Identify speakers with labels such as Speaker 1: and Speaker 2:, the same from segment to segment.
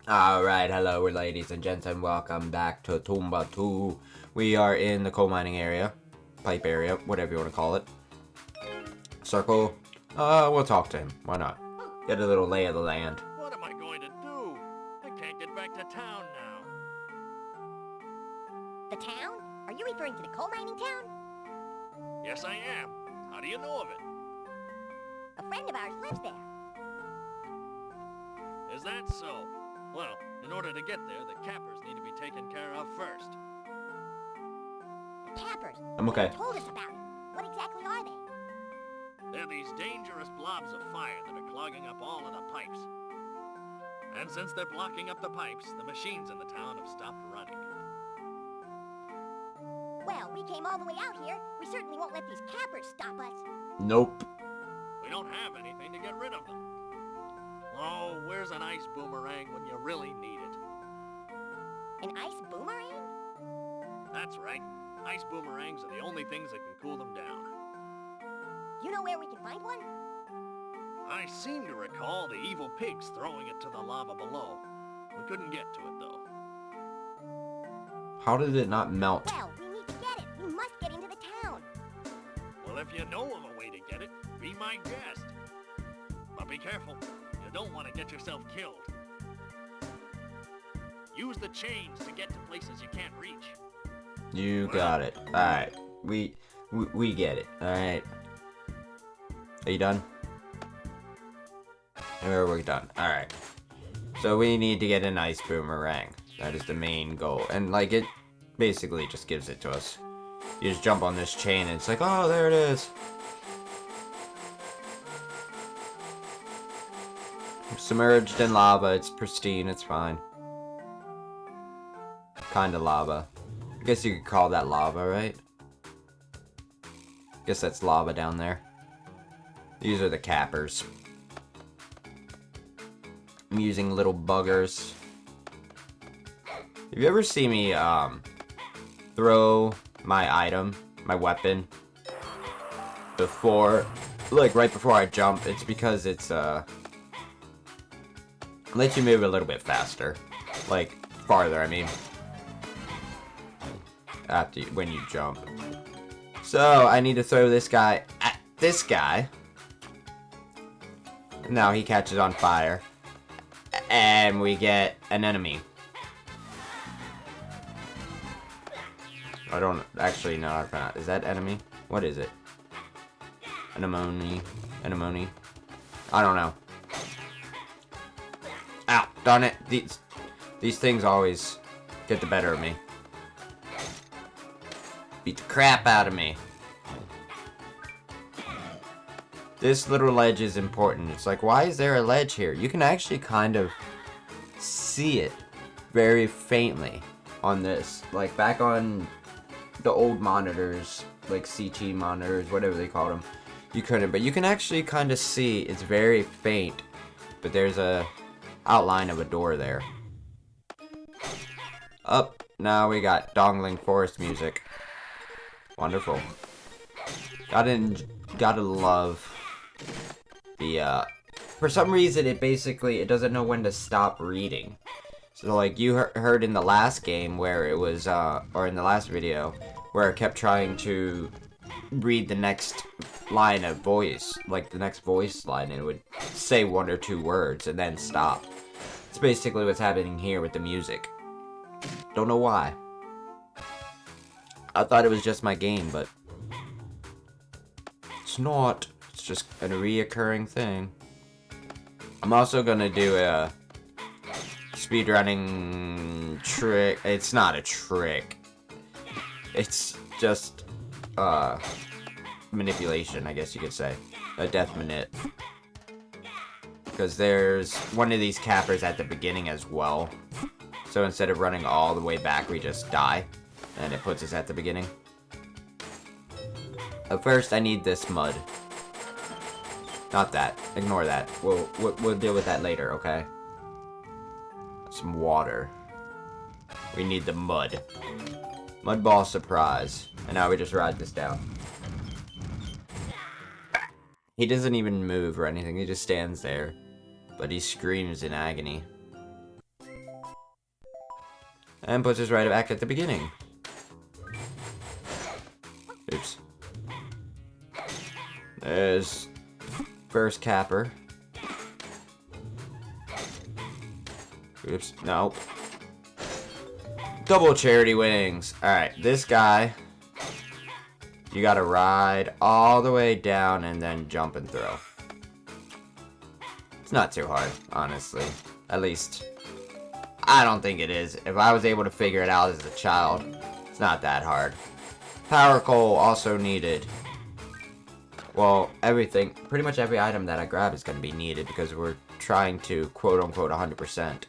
Speaker 1: Alright, hello ladies and gents, and welcome back to Tomba 2. We are in the coal mining area, pipe area, whatever you want to call it. Circle, we'll talk to him, why not? Get a little lay of the land.
Speaker 2: What am I going to do? I can't get back to town now.
Speaker 3: The town? Are you referring to the coal mining town?
Speaker 2: Yes, I am. How do you know of it?
Speaker 3: A friend of ours lives there.
Speaker 2: Is that so? Well, in order to get there, the cappers need to be taken care of first.
Speaker 3: The cappers?
Speaker 1: I'm okay.
Speaker 3: You told us about it. What exactly are they?
Speaker 2: They're these dangerous blobs of fire that are clogging up all of the pipes. And since they're blocking up the pipes, the machines in the town have stopped running.
Speaker 3: Well, we came all the way out here. We certainly won't let these cappers stop us.
Speaker 1: Nope.
Speaker 2: We don't have anything to get rid of them. Oh, where's an ice boomerang when you really need it?
Speaker 3: An ice boomerang?
Speaker 2: That's right. Ice boomerangs are the only things that can cool them down.
Speaker 3: You know where we can find one?
Speaker 2: I seem to recall the evil pigs throwing it to the lava below. We couldn't get to it, though.
Speaker 1: How did it not melt?
Speaker 3: Well, we need to get it. We must get into the town.
Speaker 2: Well, if you know of a way to get it, be my guest. But be careful. You don't want to get yourself killed. Use the chains to get to places you can't reach.
Speaker 1: You got it. Alright. We get it. Alright. Are you done? We're done. Alright. So we need to get an ice boomerang. That is the main goal. And like it basically just gives it to us. You just jump on this chain and it's like, oh, there it is. Submerged in lava, it's pristine, it's fine. Kinda lava. I guess you could call that lava, right? Guess that's lava down there. These are the cappers. I'm using little buggers. Have you ever seen me, throw my item, my weapon, before, like, right before I jump? It's because it's, lets you move a little bit faster. Like, farther, I mean. After when you jump. So, I need to throw this guy at this guy. Now he catches on fire. And we get an enemy. I don't actually know how to pronounce it. Is that enemy? What is it? Anemone. Anemone. I don't know. Ow, darn it. These things always get the better of me. Beat the crap out of me. This little ledge is important. It's like, why is there a ledge here? You can actually kind of see it very faintly on this. Like back on the old monitors, like CT monitors, whatever they called them, you couldn't. But you can actually kind of see it's very faint. But there's a outline of a door there. Up, now we got dongling forest music. Wonderful. Gotta love the, for some reason it doesn't know when to stop reading. So like you heard in the last game where it was, or in the last video, where it kept trying to read the next line of voice, like the next voice line, and it would say one or two words and then stop. It's basically what's happening here with the music. Don't know why. I thought it was just my game, but it's not. It's just a reoccurring thing. I'm also gonna do a speedrunning trick. It's not a trick. It's just manipulation, I guess you could say. A death manip. Because there's one of these cappers at the beginning as well. So instead of running all the way back, we just die. And it puts us at the beginning. But first, I need this mud. Not that. Ignore that. We'll deal with that later, okay? Some water. We need the mud. Mud ball surprise. And now we just ride this down. He doesn't even move or anything. He just stands there. But he screams in agony. And puts us right back at the beginning. Oops. There's first capper. Oops, nope. Double charity winnings. Alright, this guy, you gotta ride all the way down and then jump and throw. It's not too hard, honestly. At least, I don't think it is. If I was able to figure it out as a child, it's not that hard. Power coal also needed. Well, everything, pretty much every item that I grab is going to be needed because we're trying to quote-unquote 100%.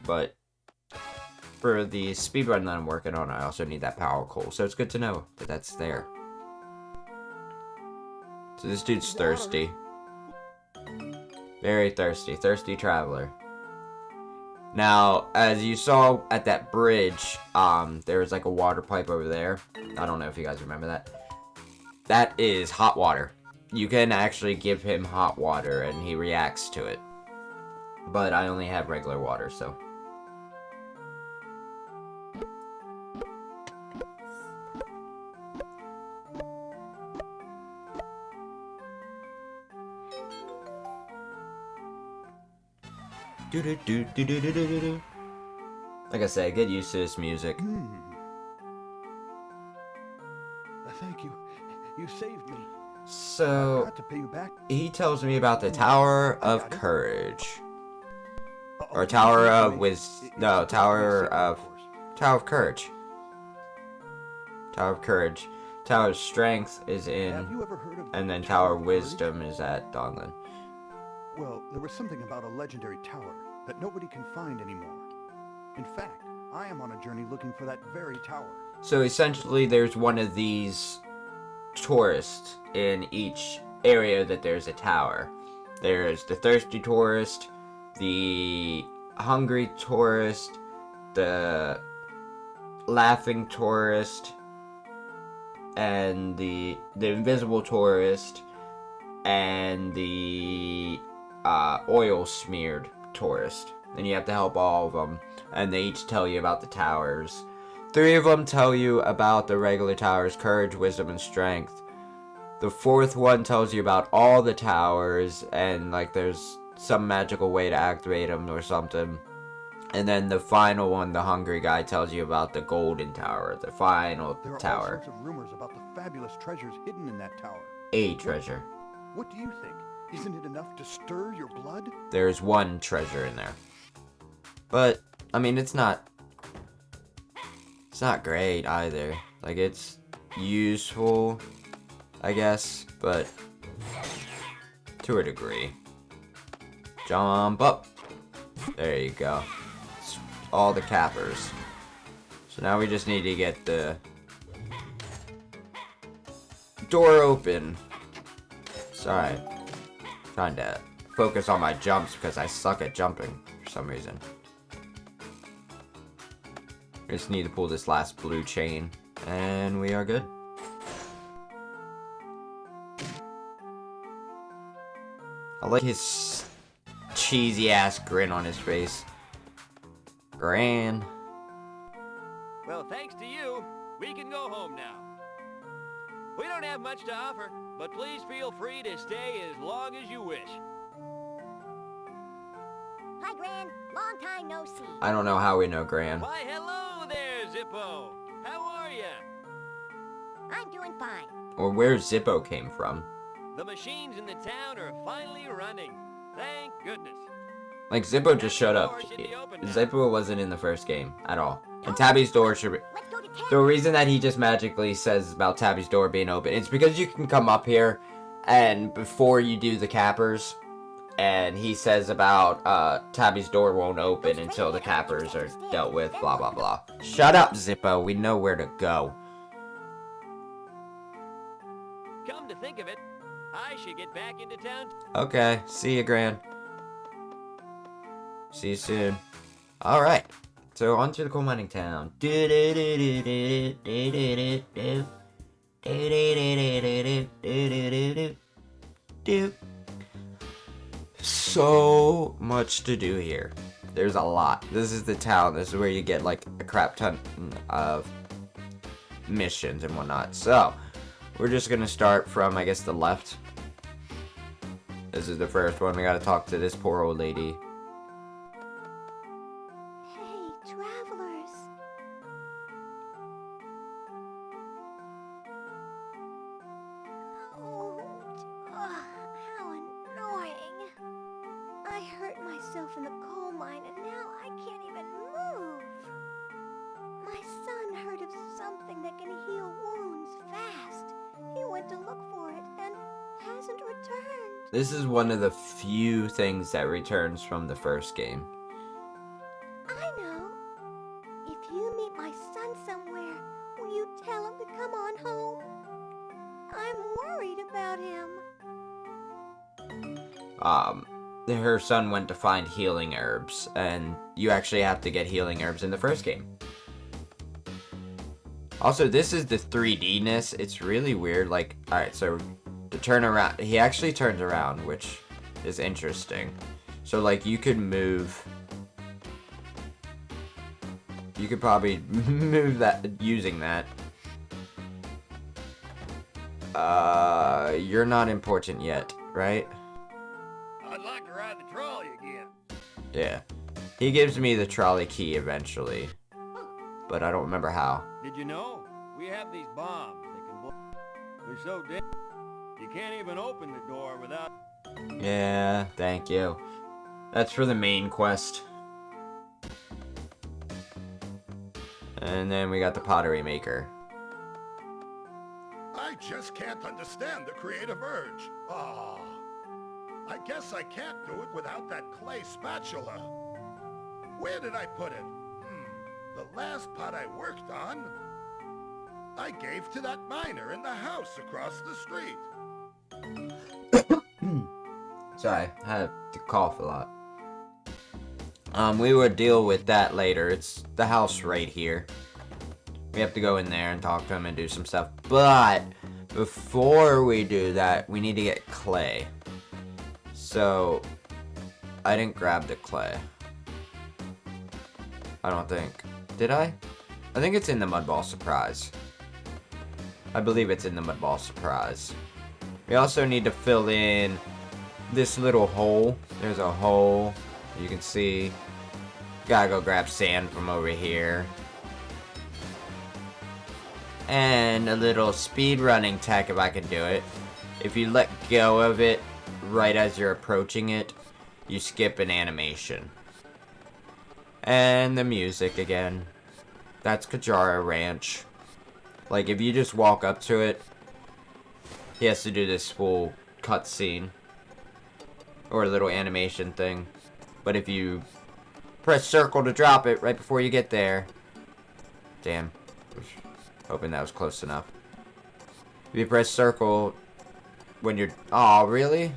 Speaker 1: But for the speedrun that I'm working on, I also need that power coal. So it's good to know that that's there. So this dude's thirsty. Very thirsty. Thirsty traveler. Now, as you saw at that bridge, there was like a water pipe over there. I don't know if you guys remember that. That is hot water. You can actually give him hot water and he reacts to it. But I only have regular water, so. Do-do-do-do-do-do-do-do. Like I said, get used to this music.
Speaker 4: Thank you. You saved me.
Speaker 1: So,
Speaker 4: I've got to pay you back.
Speaker 1: he tells me about the Tower of Courage. Or Tower of No, Tower of Courage. Tower of Courage. Tower of Strength is
Speaker 4: Have
Speaker 1: in,
Speaker 4: you ever heard of
Speaker 1: and then
Speaker 4: the
Speaker 1: Tower of
Speaker 4: Courage?
Speaker 1: Wisdom is at Donglin.
Speaker 4: Well, there was something about a legendary tower that nobody can find anymore. In fact, I am on a journey looking for that very tower.
Speaker 1: So essentially, there's one of these tourists in each area that there's a tower. There's the thirsty tourist, the hungry tourist, the laughing tourist, and the invisible tourist, and the oil smeared tourist. And you have to help all of them, and they each tell you about the towers. 3 of them tell you about the regular towers: Courage, Wisdom, and Strength. The 4th one tells you about all the towers, and like there's some magical way to activate them or something. And then the final one, the hungry guy, tells you about the golden tower, the final
Speaker 4: There are all
Speaker 1: tower.
Speaker 4: sorts of rumors about the fabulous treasures hidden in that tower.
Speaker 1: A treasure.
Speaker 4: What do you think? Isn't it enough to stir your blood?
Speaker 1: There's one treasure in there. But, I mean, it's not great either. Like, it's useful, I guess, but to a degree. Jump up. There you go. It's all the cappers. So now we just need to get the door open. Sorry. Trying to focus on my jumps because I suck at jumping for some reason. We just need to pull this last blue chain, and we are good. I like his cheesy ass grin on his face. Gran.
Speaker 2: Well, thanks to you, we can go home now. We don't have much to offer, but please feel free to stay as long as you wish.
Speaker 3: Hi, Gran. Long time no see.
Speaker 1: I don't know how we know Gran.
Speaker 2: Why, hello there, Zippo. How are ya?
Speaker 3: I'm doing fine.
Speaker 1: Or where Zippo came from.
Speaker 2: The machines in the town are finally running. Thank goodness.
Speaker 1: Like, Zippo just showed up.
Speaker 2: Door should be open now.
Speaker 1: Zippo wasn't in the first game at all. And Tabby's door should be...
Speaker 3: Let's go to town.
Speaker 1: The reason that he just magically says about Tabby's door being open, it's because you can come up here, and before you do the cappers, and he says about Tabby's door won't open until the cappers are dealt with, blah blah blah. Shut up, Zippo, we know where to go.
Speaker 2: Come to think of it, I should get back into town.
Speaker 1: Okay, see you, Gran. See you soon. Alright, so on to the coal mining town. So much to do here. There's a lot. This is the town. This is where you get like a crap ton of missions and whatnot. So, we're just gonna start from, I guess, the left. This is the first one. We gotta talk to this poor old lady.
Speaker 3: Hey, travelers. Oh, how annoying. I hurt myself in the coal mine and now I can't even move. My son heard of something that can heal wounds fast. He went to look for it and hasn't returned.
Speaker 1: This is one of the few things that returns from the first game.
Speaker 3: I know. If you meet my son somewhere, will you tell him to come on home? I'm worried about him.
Speaker 1: Her son went to find healing herbs, and you actually have to get healing herbs in the first game. Also, this is the 3D-ness. It's really weird. Like, alright, so to turn around, he actually turns around, which is interesting. So, like, you could move. You could probably move that using that. You're not important yet, right?
Speaker 2: I'd like to ride the trolley again.
Speaker 1: Yeah. He gives me the trolley key eventually, but I don't remember how.
Speaker 5: Did you know? We have these bombs that can blow. They're so dead. You can't even open the door without...
Speaker 1: Yeah, thank you. That's for the main quest. And then we got the pottery maker.
Speaker 6: I just can't understand the creative urge. Oh, I guess I can't do it without that clay spatula. Where did I put it? The last pot I worked on, I gave to that miner in the house across the street.
Speaker 1: Sorry, I had to cough a lot. We would deal with that later. It's the house right here. We have to go in there and talk to him and do some stuff. But before we do that, we need to get clay. So, I didn't grab the clay. I don't think. Did I? I think it's in the mud ball surprise. I believe it's in the mud ball surprise. We also need to fill in this little hole. There's a hole. You can see. Gotta go grab sand from over here. And a little speed running tech if I can do it. If you let go of it right as you're approaching it, you skip an animation. And the music again. That's Kajara Ranch. Like, if you just walk up to it, he has to do this full cutscene. Or a little animation thing. But if you press circle to drop it right before you get there. Damn. Hoping that was close enough. If you press circle when you're... Aw, really?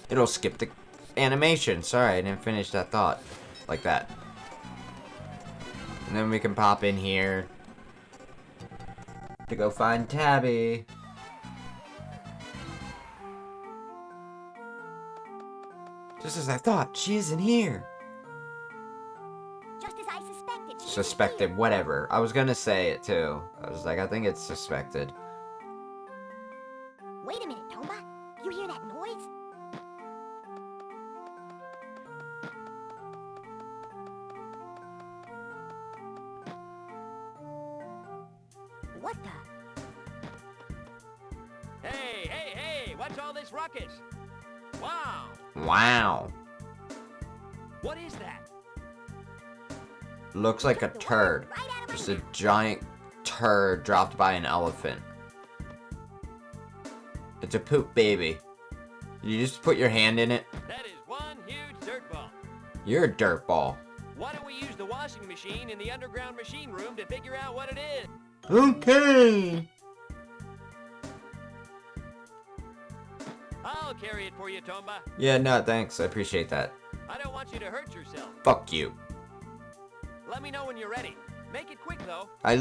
Speaker 1: It'll skip the animation. Sorry, I didn't finish that thought. Like that. And then we can pop in here to go find Tabby. Just as I thought, she isn't here.
Speaker 3: Just as I suspected. She
Speaker 1: Suspected,
Speaker 3: isn't
Speaker 1: whatever. I was gonna say it too. I was like, I think it's suspected.
Speaker 3: here. Wait a minute, Tomba. You hear that noise? What the?
Speaker 5: Hey, hey, hey! What's all this ruckus? Wow!
Speaker 1: Wow.
Speaker 5: What is that?
Speaker 1: Looks like a turd.
Speaker 3: Right out of
Speaker 1: Just
Speaker 3: my
Speaker 1: a giant turd dropped by an elephant. It's a poop baby. You just put your hand in it.
Speaker 5: That is one huge dirt ball.
Speaker 1: You're a dirtball.
Speaker 5: Why don't we use the washing machine in the underground machine room to figure out what it is?
Speaker 1: Okay.
Speaker 5: I'll carry it for you, Tomba.
Speaker 1: Yeah, no, thanks. I appreciate that.
Speaker 5: I don't want you to hurt yourself.
Speaker 1: Fuck you.
Speaker 5: Let me know when you're ready. Make it quick, though.
Speaker 1: I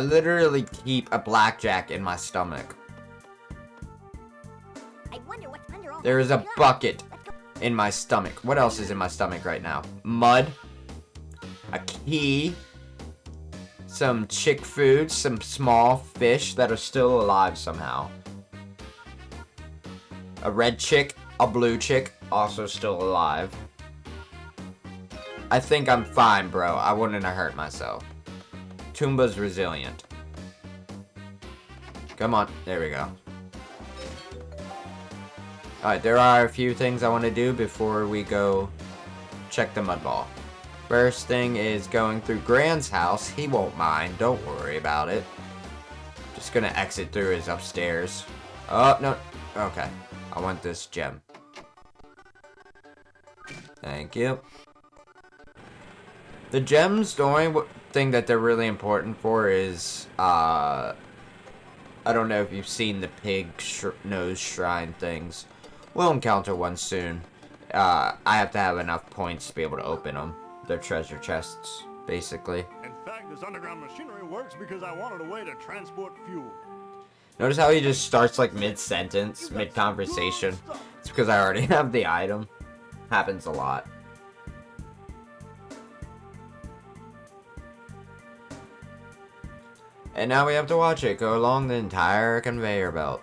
Speaker 1: literally keep a blackjack in my stomach.
Speaker 3: I wonder what's under all
Speaker 1: There
Speaker 3: that
Speaker 1: is a
Speaker 3: gunk.
Speaker 1: bucket
Speaker 3: Let's go.
Speaker 1: in my stomach. What else is in my stomach right now? Mud. A key. Some chick food. Some small fish that are still alive somehow. A red chick. A blue chick. Also still alive. I think I'm fine, bro. I wouldn't have hurt myself. Tomba's resilient. Come on. There we go. Alright, there are a few things I want to do before we go check the mud ball. First thing is going through Grant's house. He won't mind. Don't worry about it. Just gonna exit through his upstairs. Oh, no. Okay. I want this gem. Thank you. The gems, the only thing that they're really important for is, I don't know if you've seen the pig nose shrine things. We'll encounter one soon. I have to have enough points to be able to open them. They're treasure chests, basically.
Speaker 5: In fact, this underground machinery works because I wanted a way to transport fuel.
Speaker 1: Notice how he just starts like mid-sentence, mid-conversation. It's because I already have the item. Happens a lot. And now we have to watch it go along the entire conveyor belt.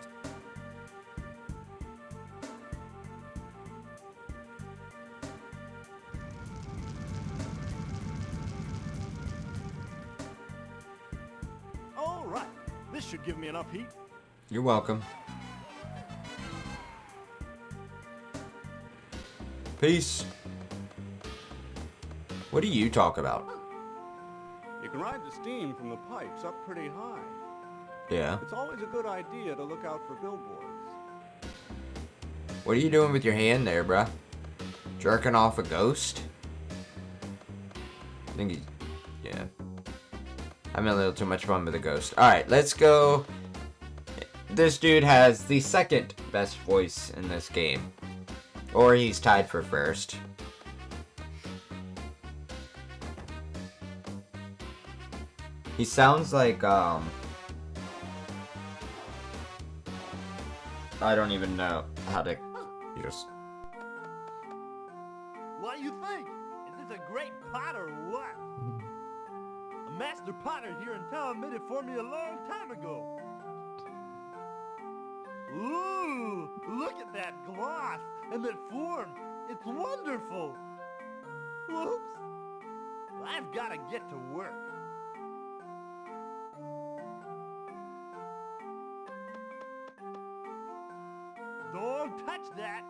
Speaker 5: All right, this should give me enough heat.
Speaker 1: You're welcome. Peace. What do you talk about?
Speaker 5: You can ride the steam from the pipes up pretty high.
Speaker 1: Yeah.
Speaker 5: It's always a good idea to look out for billboards.
Speaker 1: What are you doing with your hand there, bruh? Jerking off a ghost? I think he's... yeah. Having a little too much fun with a ghost. Alright, let's go. This dude has the second best voice in this game. Or he's tied for first. He sounds like, I don't even know how to just...
Speaker 5: What do you think? Is this a great pot or what? A master potter here in town made it for me a long time ago. Ooh, look at that gloss and that form. It's wonderful. Whoops. I've got to get to work. Don't touch that.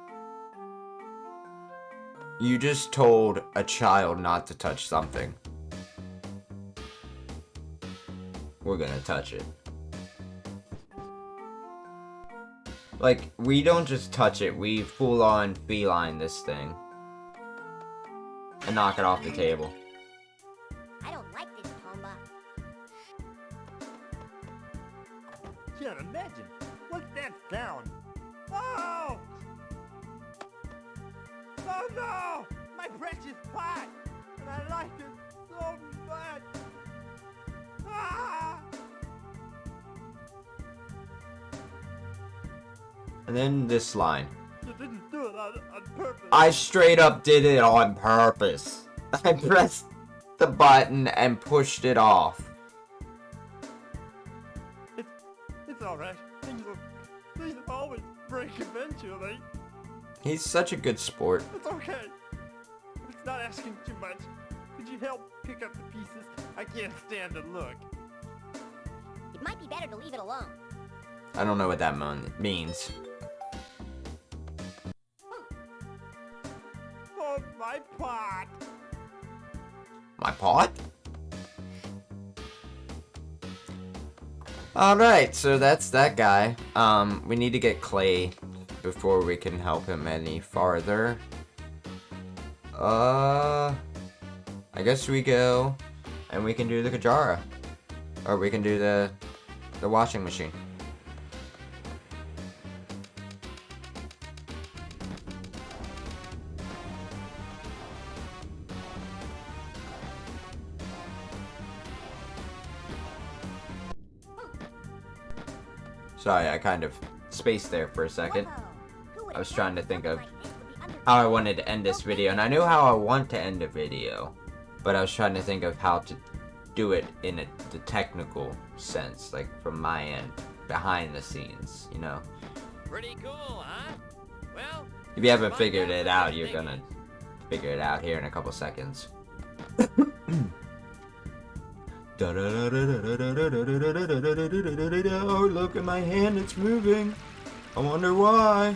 Speaker 1: You just told a child not to touch something. We're gonna touch it. Like, we don't just touch it, we full on feline this thing. And knock it off the table.
Speaker 3: I don't like this, Tomba.
Speaker 5: Can't imagine. What's that sound? Oh! Oh no! My precious pot! And I like it so much! Ah!
Speaker 1: And then this line.
Speaker 5: You didn't do it on purpose.
Speaker 1: I straight up did it on purpose. I pressed the button and pushed it off.
Speaker 5: It's alright. Things always break eventually.
Speaker 1: He's such a good sport.
Speaker 5: It's okay. It's not asking too much. Could you help pick up the pieces? I can't stand to look.
Speaker 3: It might be better to leave it alone.
Speaker 1: I don't know what that means.
Speaker 5: Oh, my pot!
Speaker 1: My pot? Alright, so that's that guy. We need to get Clay before we can help him any farther. I guess we go and we can do the Kajara. Or we can do the washing machine. Sorry, I kind of spaced there for a second.
Speaker 3: Whoa.
Speaker 1: I was trying to think of how I wanted to end this video, and I knew how I want to end a video, but I was trying to think of how to do it in the technical sense, like from my end, behind the scenes, you know?
Speaker 2: Pretty cool, huh? Well,
Speaker 1: If you haven't figured it out, you're gonna figure it out here in a couple seconds. Oh, look at my hand, it's moving. I wonder why.